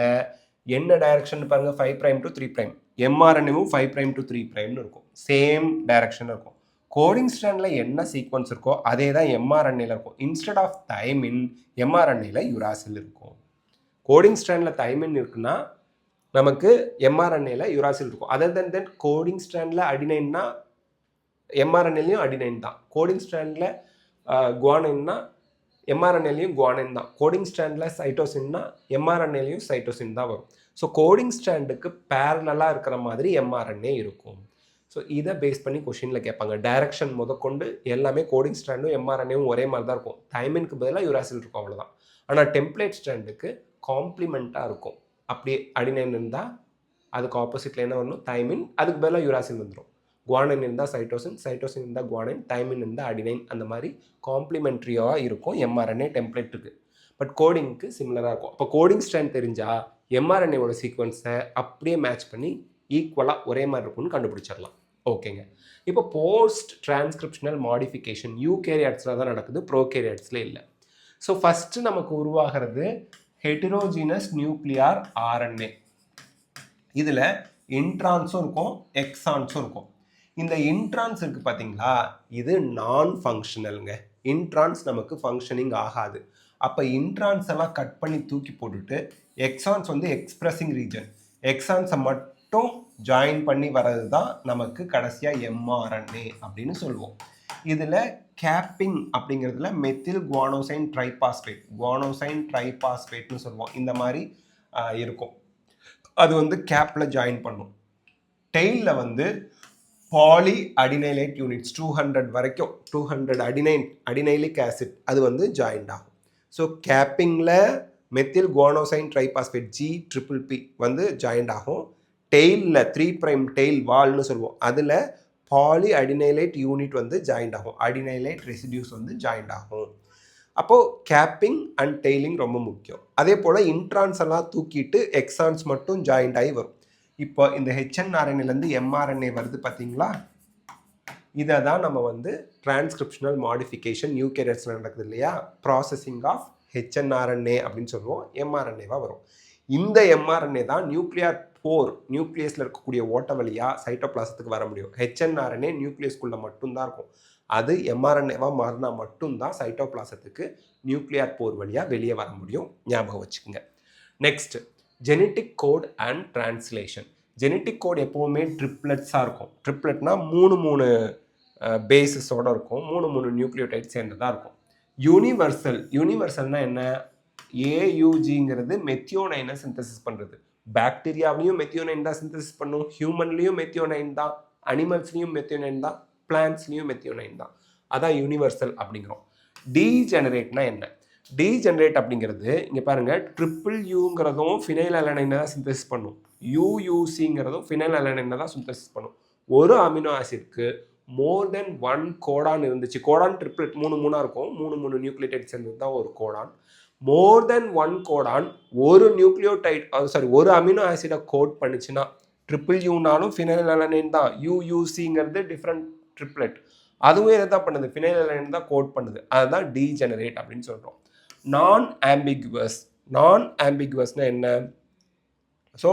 என்ன டைரக்ஷன் பாருங்கள், 5' to 3'. எம்ஆர்என்ஏவும் 5' to 3'ன்னு இருக்கும், சேம் டைரக்ஷன் இருக்கும். கோடிங் ஸ்ட்ராண்டில் என்ன சீக்வன்ஸ் இருக்கோ அதே தான் எம்ஆர்என்ஏல இருக்கும். இன்ஸ்டெட் ஆஃப் தைமின் எம்ஆர்என்ஏல யுராசில் இருக்கும். கோடிங் ஸ்ட்ராண்டில் தைமின் இருக்குன்னா நமக்கு எம்ஆர்என்ஏல யுராசில் இருக்கும். அதர் தென் கோடிங் ஸ்ட்ராண்டில் அடினைன்னா எம்ஆர்என்ஏலையும் அடினைன் தான். கோடிங் ஸ்ட்ராண்டில் குவானைன்னா எம்ஆர்என்ஏலையும் குவானைன் தான். கோடிங் ஸ்ட்ராண்டில் சைட்டோசின்னா எம்ஆர்என்ஏலையும் சைட்டோசின் தான் வரும். ஸோ கோடிங் ஸ்ட்ராண்டுக்கு பேரலாக இருக்கிற மாதிரி எம்ஆர்என்ஏ இருக்கும். ஸோ இதை பேஸ் பண்ணி கொஷினில் கேட்பாங்க. டைரக்ஷன் முதற்கொண்டு எல்லாமே கோடிங் ஸ்ட்ராண்டும் எம்ஆர்என்ஏவும் ஒரே மாதிரி தான் இருக்கும். தைமினுக்கு பதிலாக யுராசில் இருக்கும், அவ்வளோதான். ஆனால் டெம்ப்ளேட் ஸ்ட்ராண்டுக்கு காம்ப்ளிமெண்ட்டாக இருக்கும். அப்படியே அடினைன் இருந்தால் அதுக்கு ஆப்போசிட்டில் என்ன வரணும், தைமின், அதுக்கு பதிலாக யூராசின் வந்துடும். குவானின் இருந்தால் சைட்டோசின், சைட்டோசின் இருந்தால் குவானின், தைமின் இருந்தால் அடினைன். அந்த மாதிரி காம்ப்ளிமெண்ட்ரியாக இருக்கும் எம்ஆர்என்ஏ டெம்ப்ளேட்டுக்கு. பட் கோடிங்க்கு சிமிலராக இருக்கும். அப்போ கோடிங் ஸ்ட்ராண்ட் தெரிஞ்சால் எம்ஆர்என்ஏவோட சீக்வன்ஸை அப்படியே மேட்ச் பண்ணி ஈக்குவலாக ஒரே மாதிரி இருக்கும்னு கண்டுபிடிச்சிடலாம். ஓகேங்க. இப்போ போஸ்ட் டிரான்ஸ்கிரிப்ஷனல் மாடிஃபிகேஷன் யூகேரியாட்ஸில் தான் நடக்குது, ப்ரோகேரியாட்ஸில் இல்லை. ஸோ ஃபஸ்ட்டு நமக்கு உருவாகிறது ஹெட்டிரோஜீனஸ் நியூக்ளியார் ஆர்என்ஏ. இதில் இன்ட்ரான்ஸும் இருக்கும், எக்ஸான்ஸும் இருக்கும். இந்த இன்ட்ரான்ஸ் இருக்குது பார்த்தீங்களா, இது நான் ஃபங்க்ஷனலுங்க. இன்ட்ரான்ஸ் நமக்கு ஃபங்க்ஷனிங் ஆகாது. அப்போ இன்ட்ரான்ஸ் எல்லாம் கட் பண்ணி தூக்கி போட்டுட்டு எக்ஸான்ஸ் வந்து எக்ஸ்பிரஸிங் ரீஜன், எக்ஸான்ஸை மட்டும் ஜாயின் பண்ணி வர்றது தான் நமக்கு கடைசியாக எம்ஆர்என்ஏ அப்படின்னு சொல்லுவோம். இதில் கேப்பிங் அப்படிங்கிறதுல மெத்தில் குவானோசைன் ட்ரைபாஸ்பேட்னு சொல்லுவோம். இந்த மாதிரி இருக்கும். அது வந்து கேப்பில் ஜாயின் பண்ணும். டெயிலில் வந்து பாலி அடினைலேட் யூனிட்ஸ் 200 வரைக்கும், 200 அடினைலிக் ஆசிட் அது வந்து ஜாயின்ட் ஆகும். ஸோ கேப்பிங்கில் மெத்தில் குவானோசைன் ட்ரைபாஸ்பேட் G+P வந்து ஜாயின்ட் ஆகும். டெயிலில் 3' டெயில் வால்னு சொல்லுவோம், அதில் பாலி அடினைலேட் யூனிட் வந்து ஜாயின்ட் ஆகும், அடினைலேட் ரெசிடியூஸ் வந்து ஜாயின்ட் ஆகும். அப்போது கேப்பிங் அண்ட் டெய்லிங் ரொம்ப முக்கியம். அதே போல் இன்ட்ரான்ஸ் எல்லாம் தூக்கிட்டு எக்ஸான்ஸ் மட்டும் ஜாயிண்ட் ஆகி வரும். இப்போ இந்த ஹெச்என்ஆர்என்ஏலேருந்து எம்ஆர்என்ஏ வருது பார்த்தீங்களா, இதை தான் நம்ம வந்து டிரான்ஸ்கிரிப்ஷனல் மாடிஃபிகேஷன் யூகேரியட்ஸில் நடக்குது இல்லையா, ப்ராசஸிங் ஆஃப் ஹெச்என்ஆர்என்ஏ அப்படின்னு சொல்லுவோம், எம்ஆர்என்ஏவாக வரும். இந்த எம்ஆர்என்ஏ தான் நியூக்ளியர் போர், நியூக்ளியஸில் இருக்கக்கூடிய ஓட்ட வழியாக சைட்டோபிளாசத்துக்கு வர முடியும். ஹெச்என்ஆர்என்ஏ நியூக்ளியஸ்குள்ளே மட்டும்தான் இருக்கும். அது எம்ஆர்என்ஏவாக மாறினா மட்டும்தான் சைட்டோபிளாசத்துக்கு நியூக்ளியர் போர் வழியாக வெளியே வர முடியும். ஞாபகம் வச்சுக்கோங்க. Next, genetic code and translation. Genetic code எப்போவுமே ட்ரிப்ளெட்ஸாக இருக்கும். ட்ரிப்ளெட்னா 3 பேசிஸோடு இருக்கும், 3 நியூக்ளியோடைட் சேர்ந்ததாக இருக்கும். யூனிவர்சல்னா என்ன, ஏயுஜிங்கிறது மெத்தியோனைனை சிந்தசிஸ் பண்ணுறது. பாக்டீரியாவிலையும் மெத்தியோனைன் தான் சிந்தசிஸ் பண்ணும், ஹியூமன்லேயும் மெத்தியோனைன் தான், அனிமல்ஸ்லேயும் மெத்தியோனைன் தான், பிளான்ட்ஸ்லேயும் மெத்தியோனைன் தான். அதான் யூனிவர்சல் அப்படிங்கிறோம். டீஜெனரேட்னா என்ன, டீஜெனரேட் அப்படிங்கிறது இங்கே பாருங்கள், ட்ரிபிள்யூங்கிறதும் ஃபினைல் அலனைனை தான் சிந்தசிஸ் பண்ணும், யூயூசிங்கிறதும் ஃபினைல் அலனைனை தான் சிந்தசிஸ் பண்ணும். ஒரு அமினோ ஆசிட்க்கு மோர் தென் 1 கோடான் இருந்துச்சு, கோடான் ட்ரிப்ளெட் 3 இருக்கும், 3 நியூக்ளியோடைட் சேர்ந்தது தான் ஒரு கோடான். மோர் தென் 1 கோடான் ஒரு நியூக்ளியோடைட் ஒரு அமினோ ஆசிடை கோட் பண்ணிச்சுன்னா, ட்ரிபிள்யூனாலும் ஃபினைல் அலனைன் தான், யூயூசிங்கிறது டிஃப்ரெண்ட் ட்ரிப்ளெட், அதுவும் என்ன தான் பண்ணுது, ஃபினைல் அலனைன் தான் கோட் பண்ணுது. அதுதான் டீஜெனரேட் அப்படின்னு சொல்கிறோம். நான் ஆம்பிகுவஸ்னா என்ன, ஸோ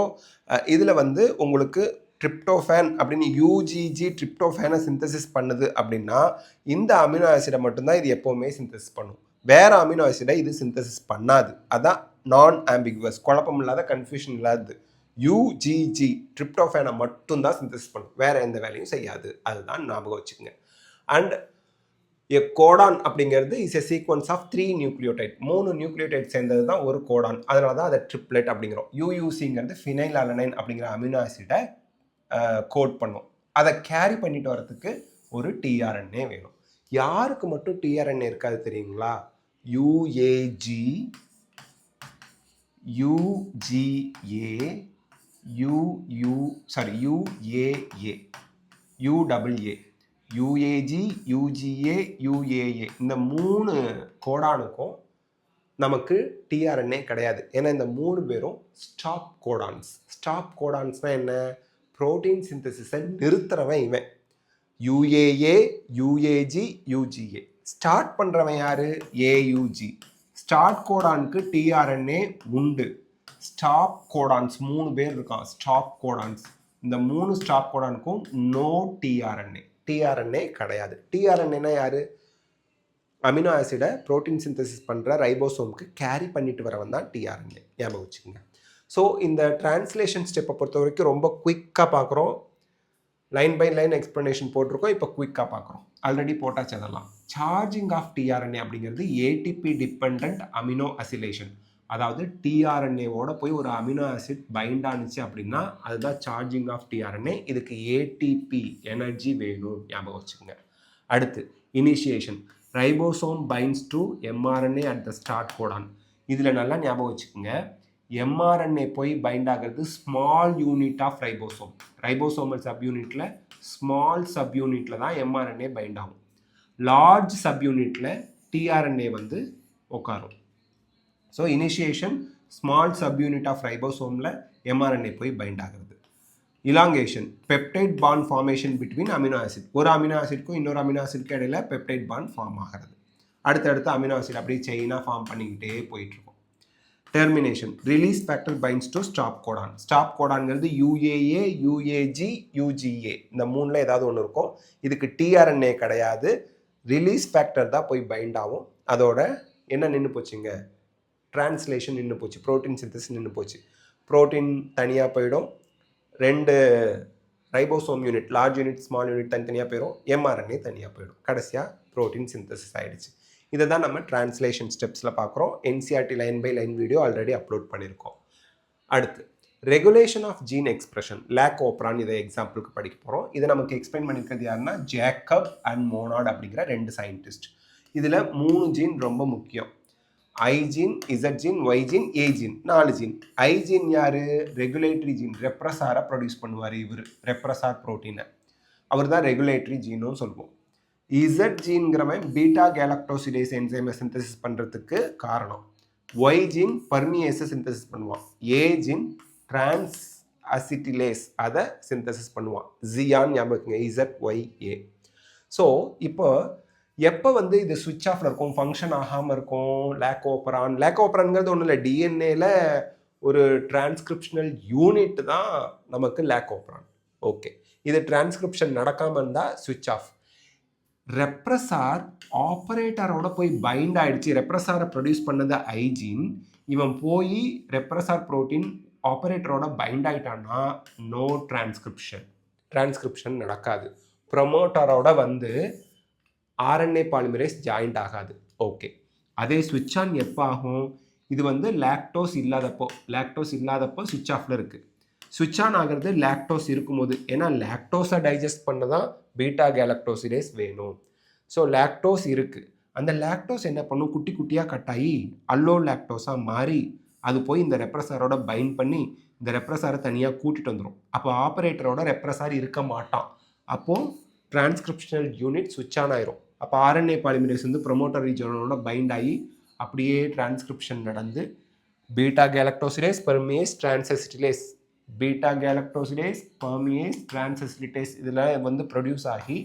இதில் வந்து உங்களுக்கு ட்ரிப்டோஃபேன் அப்படின்னு யூஜிஜி ட்ரிப்டோஃபேனை சிந்தசிஸ் பண்ணுது அப்படின்னா, இந்த அமினோ ஆசிடை மட்டும்தான் இது எப்போவுமே சிந்தசிஸ் பண்ணும், வேறு அமினோ ஆசிடை இது சிந்தசிஸ் பண்ணாது. அதான் நான் ஆம்பிகுவஸ், குழப்பம் இல்லாத, கன்ஃபியூஷன் இல்லாது. யூஜிஜி ட்ரிப்டோஃபேனை மட்டும்தான் சிந்தசிஸ் பண்ணும், வேறு எந்த வேலையும் செய்யாது. அதுதான் ஞாபகம் வச்சுக்கோங்க. அண்ட் எ கோடான் அப்படிங்கிறது is a sequence of 3 nucleotide, 3 nucleotide சேர்ந்தது தான் ஒரு கோடான், அதனால தான் அதை ட்ரிப்ளெட் அப்படிங்கிறோம். யூயூசிங்கிறது ஃபினைல் அலனைன் அப்படிங்கிற அமினோ ஆசிடை கோட் பண்ணும். அதை கேரி பண்ணிட்டு வரதுக்கு ஒரு டிஆர்என்ஏ வேணும். யாருக்கு மட்டும் டிஆர்என்ஏ இருக்காது தெரியுங்களா, யூஏஜி, யூஜிஏ, யூஏஏ, யூஏஏ, யூஏஜி, யூஜிஏ, யூஏஏ, இந்த 3 கோடானுக்கும் நமக்கு டிஆர்என்ஏ கிடையாது. ஏன்னா இந்த 3 பேரும் ஸ்டாப் கோடான்ஸ். ஸ்டாப் கோடான்ஸ்னால் என்ன, புரோட்டீன் சிந்தசிஸை நிறுத்துறவன் இவன். யூஏஏ, யூஏஜி, யூஜிஏ. ஸ்டார்ட் பண்ணுறவன் யார், ஏயூஜி. ஸ்டார்ட் கோடானுக்கு டிஆர்என்ஏ உண்டு. ஸ்டாப் கோடான்ஸ் 3 பேர் இருக்கான், ஸ்டாப் கோடான்ஸ். இந்த 3 ஸ்டாப் கோடானுக்கும் நோ டிஆர்என்ஏ, டிஆர்என்ஏ கிடையாது. டிஆர்என்ஏனா யார், அமினோ ஆசிடை புரோட்டீன் சிந்தசிஸ் பண்ணுற ரைபோசோமுக்கு கேரி பண்ணிட்டு வரவன் தான் டிஆர்என்ஏ. ஞாபகம் வச்சுக்கோங்க. ஸோ இந்த டிரான்ஸ்லேஷன் ஸ்டெப்பை பொறுத்த வரைக்கும் ரொம்ப குயிக்காக பார்க்குறோம். லைன் பை லைன் எக்ஸ்ப்ளனேஷன் போட்டிருக்கோம், இப்போ குயிக்காக பார்க்குறோம். ஆல்ரெடி போட்டாச்சு அதெல்லாம். சார்ஜிங் ஆஃப் டிஆர்என்ஏ அப்படிங்கிறது ஏடிபி டிபெண்ட் அமினோ அசிலேஷன். அதாவது டிஆர்என்ஏவோட போய் ஒரு அமினோ ஆசிட் பைண்ட் ஆனிச்சு அப்படின்னா அதுதான் சார்ஜிங் ஆஃப் டிஆர்என்ஏ. இதுக்கு ஏடிபி எனர்ஜி வேணும், ஞாபகம் வச்சுக்கோங்க. அடுத்து initiation, ribosome binds to mRNA at the start codon. இதில் நல்லா ஞாபகம் வச்சுக்கோங்க, mRNA போய் பைண்ட் ஆகிறது small unit of ribosome. Ribosomal சப்யூனிட்டில் ஸ்மால் சப்யூனிட்டில் தான் mRNA பைண்ட் ஆகும். லார்ஜ் சப்யூனிட்டில் tRNA வந்து உட்காரும். So initiation small subunit of ரைபோசோமில் mRNA போய் பைண்ட் ஆகிறது. Elongation peptide bond formation between amino acid. ஒரு அமினோ ஆசிட்க்கும் இன்னொரு அமினோ ஆசிட்க்கு இடையில பெப்டைட் பாண்ட் ஃபார்ம் ஆகிறது. அடுத்தடுத்து அமினோ ஆசிட் அப்படியே செயினாக ஃபார்ம் பண்ணிக்கிட்டே போயிட்டுருக்கும். Termination release factor binds to stop codon. Stop கோடான்ங்கிறது UAA, UAG, UGA இந்த மூணில் ஏதாவது ஒன்று இருக்கும். இதுக்கு tRNA கிடையாது, ரிலீஸ் ஃபேக்டர் தான் போய் பைண்ட் ஆகும். அதோட என்ன நின்று போச்சுங்க, டிரான்ஸ்லேஷன் நின்று போச்சு, ப்ரோட்டீன் சிந்தசிஸ் நின்று போச்சு. ப்ரோட்டீன் தனியாக போயிடும், 2 ribosome unit large unit small unit தனித்தனியாக போயிடும், mRNA தனியாக போயிடும். கடைசியாக ப்ரோட்டீன் சிந்தசிஸ் ஆகிடுச்சு. இதை தான் நம்ம டிரான்ஸ்லேஷன் ஸ்டெப்ஸில் பார்க்குறோம். NCERT line by line video already upload பண்ணியிருக்கோம். அடுத்து regulation of gene expression, lac operon இதை எக்ஸாம்பிளுக்கு படிக்க போகிறோம். இதை நமக்கு எக்ஸ்பிளைன் பண்ணியிருக்கிறது யாருன்னா ஜேக்கப் அண்ட் மோனாட் அப்படிங்கிற 2 சயின்டிஸ்ட். இதில் 3 ஜீன் ரொம்ப முக்கியம். I gene, Z gene, Y gene, A gene, 4 gene. I gene யார்? ரெகுலேட்டரி ஜீன், ரெப்ரஸாரை ப்ரொடியூஸ் பண்ணுவார் இவர், ரெப்ரஸார் ப்ரோட்டீனை. அவர் தான் ரெகுலேட்டரி ஜீனும் சொல்லுவோம். இசட் ஜீன்கிறவன் பீட்டா கேலக்டோசிடேஸ் என்சைமை சிந்தசிஸ் பண்ணுறதுக்கு காரணம். ஒய் ஜீன் பர்மியேஸை சிந்தசிஸ் பண்ணுவான். ஏ ஜீன் டிரான்ஸ் அசிட்டிலேஸ் அதை சிந்தசிஸ் பண்ணுவான். ஜியான் ஞாபகம், ZYA. ஸோ இப்போ எப்போ வந்து இது சுவிட்ச் ஆஃபில் இருக்கும், ஃபங்க்ஷன் ஆகாமல் இருக்கும், லேக் ஓப்பரான்ங்கிறது ஒன்றும் இல்லை, டிஎன்ஏல ஒரு டிரான்ஸ்கிரிப்ஷனல் யூனிட் தான் நமக்கு லேக் ஓப்பரான். ஓகே, இது டிரான்ஸ்கிரிப்ஷன் நடக்காமல் இருந்தால் சுவிட்ச் ஆஃப். ரெப்ரஸார் ஆப்ரேட்டரோட போய் பைண்ட் ஆகிடுச்சு, ரெப்ரஸாரை ப்ரொடியூஸ் பண்ணது ஐஜீன், இவன் போய் ரெப்ரஸார் ப்ரோட்டீன் ஆப்ரேட்டரோட பைண்ட் ஆகிட்டான்னா நோ டிரான்ஸ்கிரிப்ஷன் நடக்காது. ப்ரொமோட்டரோட வந்து RNA பாலிமரேஸ் ஜாயிண்ட் ஆகாது. ஓகே, அதே ஸ்விட்ச் ஆன் எப்போ ஆகும்? இது வந்து லாக்டோஸ் இல்லாதப்போ ஸ்விட்ச் ஆஃபில் இருக்குது. ஸ்விட்ச் ஆன் ஆகிறது லாக்டோஸ் இருக்கும்போது, ஏன்னா லாக்டோஸை டைஜஸ்ட் பண்ண தான் பீட்டா கேலக்டோசிடேஸ் வேணும். ஸோ லாக்டோஸ் இருக்குது, அந்த லாக்டோஸ் என்ன பண்ணும், குட்டி குட்டியாக கட் ஆகி அல்லோ லாக்டோஸாக மாறி அது போய் இந்த ரெப்ரஸாரோட பைண்ட் பண்ணி இந்த ரெப்ரஸாரை தனியாக கூட்டிகிட்டு வந்துடும். அப்போ ஆப்ரேட்டரோட ரெப்ரஸார் இருக்க மாட்டான். அப்போது டிரான்ஸ்கிரிப்ஷனல் யூனிட் ஸ்விட்ச் ஆன் ஆயிரும். அப்போ RNA பாலிமரேஸ் வந்து ப்ரொமோட்டர் ரீஜனோட பைண்ட் ஆகி அப்படியே டிரான்ஸ்கிரிப்ஷன் நடந்து பீட்டா கேலக்டோசிடேஸ் பெர்மியேஸ் டிரான்ஸ்அசிட்டிலேஸ், பீட்டா கேலக்டோசிடேஸ் பெர்மியேஸ் டிரான்ஸ்அசிட்டிலேஸ் இதில் வந்து ப்ரொடியூஸ் ஆகி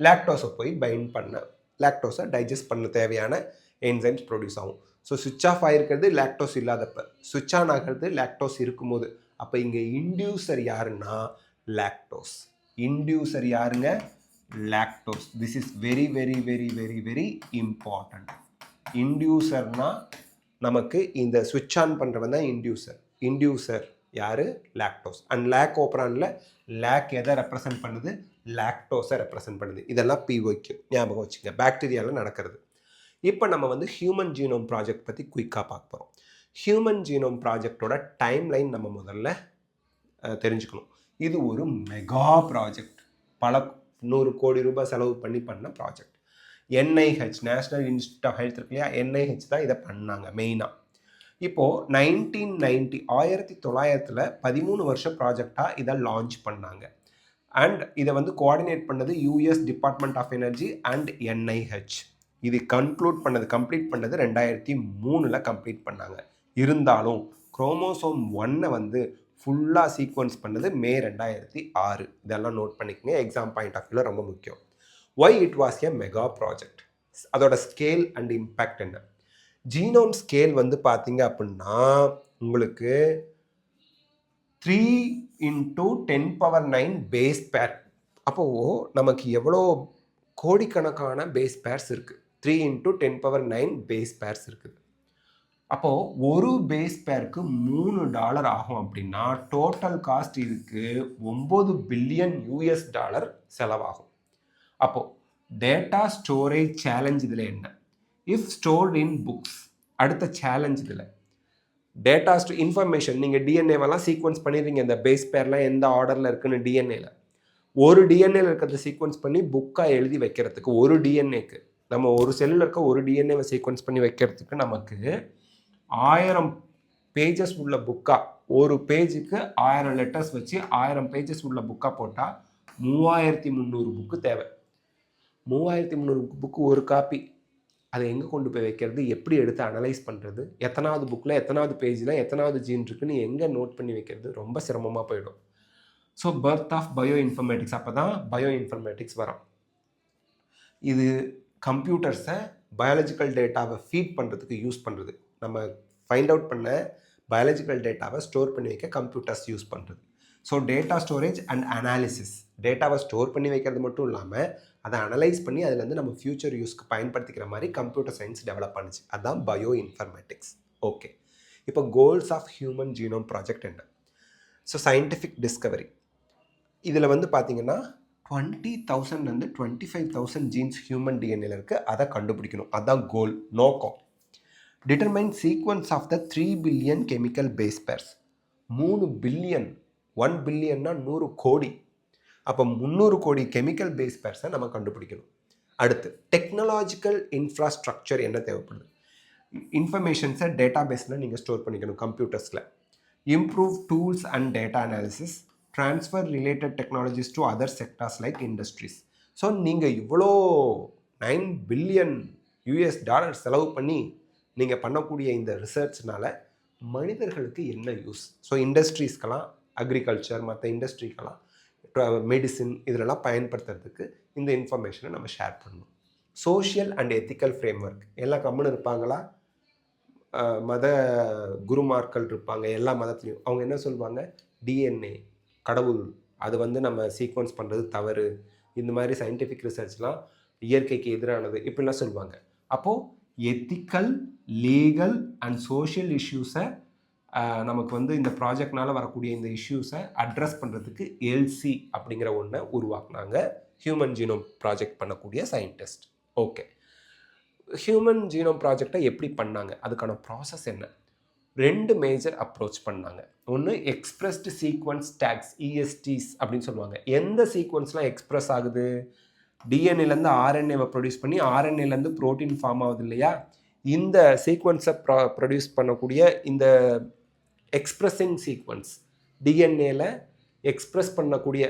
லாக்டோஸை போய் பைண்ட் பண்ண, லாக்டோஸை டைஜஸ்ட் பண்ண தேவையான என்சைம்ஸ் ப்ரொடியூஸ் ஆகும். ஸோ சுவிட்ச் ஆஃப் ஆகிருக்கிறது லாக்டோஸ் இல்லாதப்போ, சுவிட்ச் ஆன் ஆகிறது லாக்டோஸ் இருக்கும்போது. அப்போ இங்கே இன்டியூசர் யாருன்னா லாக்டோஸ். இன்டியூசர் யாருங்க? Lactose. This is very very very very very important. இன்டியூசர்னா நமக்கு இந்த சுவிட்ச் ஆன் பண்ணுறவன் தான் இன்டியூசர். இன்டியூசர் யார்? லாக்டோஸ். அண்ட் லேக் ஓப்ரானில் லேக் எதை ரெப்ரசன்ட் பண்ணுது? லாக்டோஸை ரெப்ரசன்ட் பண்ணுது. இதெல்லாம் POQ ஞாபகம் வச்சுங்க, பாக்டீரியாவில் நடக்கிறது. இப்போ நம்ம வந்து ஹியூமன் ஜீனோம் ப்ராஜெக்ட் பற்றி குயிக்காக பார்க்க போகிறோம். ஹியூமன் ஜீனோம் ப்ராஜெக்டோட டைம் லைன் நம்ம முதல்ல தெரிஞ்சுக்கணும். இது ஒரு மெகா ப்ராஜெக்ட், பல 100 கோடி ரூபாய் செலவு பண்ண project. NIH national institute of health இருக்கு இல்லையா, NIH தான் இதை பண்ணாங்க மெயினாக. இப்போது 1990 13 வருஷம் ப்ராஜெக்டாக இதை லான்ச் பண்ணாங்க. அண்ட் இதை வந்து கோஆர்டினேட் பண்ணது US department of energy and NIH. இது கம்ப்ளீட் பண்ணது 2003 கம்ப்ளீட் பண்ணாங்க. இருந்தாலும் குரோமோசோம் 1 வந்து ஃபுல்லாக சீக்வன்ஸ் பண்ணது மே 2006. இதெல்லாம் நோட் பண்ணிக்கோங்க, எக்ஸாம் பாயிண்ட் ஆஃப் வியூவில் ரொம்ப முக்கியம். Why it was a mega project, அதோட ஸ்கேல் அண்ட் இம்பேக்ட் என்ன? ஜீனோம் ஸ்கேல் வந்து பார்த்தீங்க அப்படின்னா உங்களுக்கு 3 × 10⁹ பேஸ் பேர். அப்போது நமக்கு எவ்வளோ கோடிக்கணக்கான பேஸ் பேர்ஸ் இருக்குது? 3 × 10⁹ பேஸ் பேர்ஸ் இருக்குது. அப்போது ஒரு பேஸ் பேருக்கு $3 ஆகும் அப்படின்னா டோட்டல் காஸ்ட் இதுக்கு $9 பில்லியன் செலவாகும். அப்போது டேட்டா ஸ்டோரேஜ் சேலஞ்ச் இதில் என்ன? If stored in books. அடுத்த சேலஞ்ச் இதில் டேட்டா இன்ஃபர்மேஷன், நீங்கள் டிஎன்ஏவெல்லாம் சீக்வன்ஸ் பண்ணிடுறீங்க, இந்த பேஸ் பேர்லாம் எந்த ஆர்டரில் இருக்குன்னு டிஎன்ஏல. ஒரு டிஎன்ஏல இருக்கிறத சீக்வன்ஸ் பண்ணி புக்காக எழுதி வைக்கிறதுக்கு, ஒரு டிஎன்ஏக்கு நம்ம ஒரு செல்லில் இருக்க ஒரு டிஎன்ஏவை சீக்வன்ஸ் பண்ணி வைக்கிறதுக்கு நமக்கு 1000 பேஜஸ் உள்ள புக்காக, ஒரு பேஜுக்கு 1000 லெட்டர்ஸ் வச்சு 1000 பேஜஸ் உள்ள புக்காக போட்டால் 3300 புக்கு தேவை. 3300 புக்கு ஒரு காப்பி. அதை எங்கே கொண்டு போய் வைக்கிறது, எப்படி எடுத்து அனலைஸ் பண்ணுறது, எத்தனாவது புக்கில் எத்தனாவது பேஜில் எத்தனாவது ஜீன் இருக்குன்னு எங்கே நோட் பண்ணி வைக்கிறது, ரொம்ப சிரமமாக போயிடும். So birth of bio informatics, அப்போ தான் பயோ இன்ஃபர்மேட்டிக்ஸ் வரும். இது கம்ப்யூட்டர்ஸை பயாலஜிக்கல் டேட்டாவை ஃபீட் பண்ணுறதுக்கு யூஸ் பண்ணுறது. நம்ம ஃபைண்ட் அவுட் பண்ண பயாலஜிக்கல் டேட்டாவை ஸ்டோர் பண்ணி வைக்க கம்ப்யூட்டர்ஸ் யூஸ் பண்ணுறது. So data storage and analysis, டேட்டாவை ஸ்டோர் பண்ணி வைக்கிறது மட்டும் இல்லாமல் அதை அனலைஸ் பண்ணி அதுலேருந்து நம்ம ஃப்யூச்சர் யூஸ்க்கு பயன்படுத்திக்கிற மாதிரி கம்ப்யூட்டர் சயின்ஸ் டெவலப் பண்ணுச்சு. அதுதான் பயோ இன்ஃபர்மேட்டிக்ஸ். ஓகே, இப்போ goals of human genome project என்ன? So scientific discovery. இதில் வந்து பார்த்தீங்கன்னா 20,000 25,000 ஜீன்ஸ் ஹியூமன் டிஎன்ஏல இருக்குது, அதை கண்டுபிடிக்கணும். அதுதான் கோல், நோக்கம். Determine sequence of the 3 billion chemical base pairs. 3 billion, 1 பில்லியன்னா 100 கோடி. அப்போ 300 கோடி கெமிக்கல் பேஸ் பேர்ஸை நம்ம கண்டுபிடிக்கணும். அடுத்து டெக்னாலஜிக்கல் இன்ஃப்ராஸ்ட்ரக்சர் என்ன தேவைப்படுது? இன்ஃபர்மேஷன்ஸை டேட்டா பேஸில் நீங்கள் ஸ்டோர் பண்ணிக்கணும் கம்ப்யூட்டர்ஸில். Improve tools and data analysis, transfer related technologies to other sectors like industries. So நீங்கள் இவ்வளோ $9 பில்லியன் செலவு பண்ணி நீங்கள் பண்ணக்கூடிய இந்த ரிசர்ச்னால மனிதர்களுக்கு என்ன யூஸ்? ஸோ இண்டஸ்ட்ரீஸ்க்கெல்லாம், அக்ரிகல்ச்சர், மற்ற இண்டஸ்ட்ரிக்கெல்லாம், மெடிசின், இதிலெல்லாம் பயன்படுத்துறதுக்கு இந்த இன்ஃபர்மேஷனை நம்ம ஷேர் பண்ணணும். Social and ethical frame work. எல்லாம் கம்முன்னு இருப்பாங்களா? மத குருமார்கள் இருப்பாங்க எல்லா மதத்துலேயும். அவங்க என்ன சொல்லுவாங்க? டிஎன்ஏ கடவுள், அது வந்து நம்ம சீக்வன்ஸ் பண்ணுறது தவறு, இந்த மாதிரி சயின்டிஃபிக் ரிசர்ச்லாம் இயற்கைக்கு எதிரானது, இப்படிலாம் சொல்லுவாங்க. அப்போது எத்திக்கல், லீகல் அண்ட் சோஷியல் இஷ்யூஸை நமக்கு வந்து இந்த ப்ராஜெக்ட்னால வரக்கூடிய இந்த இஷ்யூஸை அட்ரஸ் பண்ணுறதுக்கு எல்சி அப்படிங்கிற ஒன்றை உருவாக்குனாங்க ஹியூமன் ஜீனோம் ப்ராஜெக்ட் பண்ணக்கூடிய சயின்டிஸ்ட். ஓகே, ஹியூமன் ஜீனோம் ப்ராஜெக்டை எப்படி பண்ணாங்க, அதுக்கான ப்ராசஸ் என்ன? 2 மேஜர் அப்ரோச் பண்ணாங்க. ஒன்று எக்ஸ்பிரஸ்டு சீக்வன்ஸ் டேக்ஸ், இஎஸ்டிஸ் அப்படின்னு சொல்லுவாங்க. எந்த சீக்வன்ஸ்லாம் எக்ஸ்பிரஸ் ஆகுது? டிஎன்ஏலேருந்து ஆர்என்ஏவை ப்ரொடியூஸ் பண்ணி ஆர்என்ஏலேருந்து ப்ரோட்டீன் ஃபார்ம் ஆகுது இல்லையா? இந்த சீக்வன்ஸை ப்ரொடியூஸ் பண்ணக்கூடிய இந்த எக்ஸ்பிரஸிங் சீக்வன்ஸ், டிஎன்ஏல எக்ஸ்பிரஸ் பண்ணக்கூடிய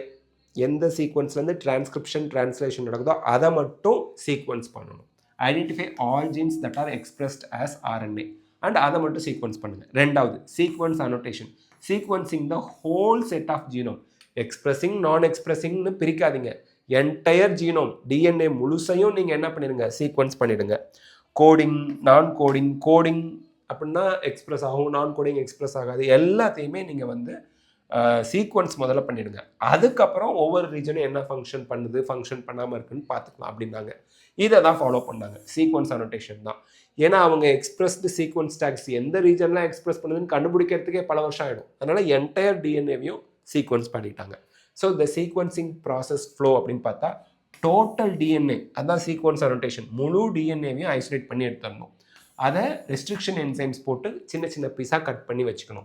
எந்த சீக்வன்ஸ்லேருந்து டிரான்ஸ்கிரிப்ஷன் டிரான்ஸ்லேஷன் நடக்குதோ அதை மட்டும் சீக்வன்ஸ் பண்ணணும். Identify all genes that are expressed as RNA and அதை மட்டும் சீக்வன்ஸ் பண்ணுங்கள். ரெண்டாவது sequence annotation, sequencing the whole set of genome. Expressing non எக்ஸ்பிரஸிங்னு பிரிக்காதீங்க. என்டையர் ஜீனோம் டிஎன்ஏ முழுசையும் நீங்கள் என்ன பண்ணிடுங்க, சீக்வன்ஸ் பண்ணிவிடுங்க. கோடிங், நான் கோடிங், கோடிங் அப்படின்னா எக்ஸ்பிரஸ் ஆகும், நான் கோடிங் எக்ஸ்பிரஸ் ஆகாது, எல்லாத்தையுமே நீங்கள் வந்து சீக்வன்ஸ் முதல்ல பண்ணிவிடுங்க. அதுக்கப்புறம் ஒவ்வொரு ரீஜனும் என்ன ஃபங்க்ஷன் பண்ணுது, ஃபங்க்ஷன் பண்ணாமல் இருக்குன்னு பார்த்துக்கலாம் அப்படின்னாங்க. இதை தான் ஃபாலோ பண்ணாங்க, சீக்வன்ஸ் அனோட்டேஷன் தான். ஏன்னா அவங்க எக்ஸ்பிரஸ்டு சீக்வன்ஸ் டேக்ஸ் எந்த ரீஜன்லாம் எக்ஸ்பிரஸ் பண்ணுதுன்னு கண்டுபிடிக்கிறதுக்கே பல வருஷம் ஆகிடும். அதனால் என்டையர் டிஎன்ஏவையும் சீக்வன்ஸ் பண்ணிட்டாங்க. ஸோ இந்த சீக்வன்சிங் ப்ராசஸ் ஃப்ளோ அப்படின்னு பார்த்தா டோட்டல் டிஎன்ஏ, அதுதான் சீக்வன்ஸ் அனோட்டேஷன். முழு டிஎன்ஏவையும் ஐசோலேட் பண்ணி எடுத்துடணும். அதை ரெஸ்ட்ரிக்ஷன் என்சைம்ஸ் போட்டு சின்ன சின்ன பீஸாக கட் பண்ணி வச்சுக்கணும்.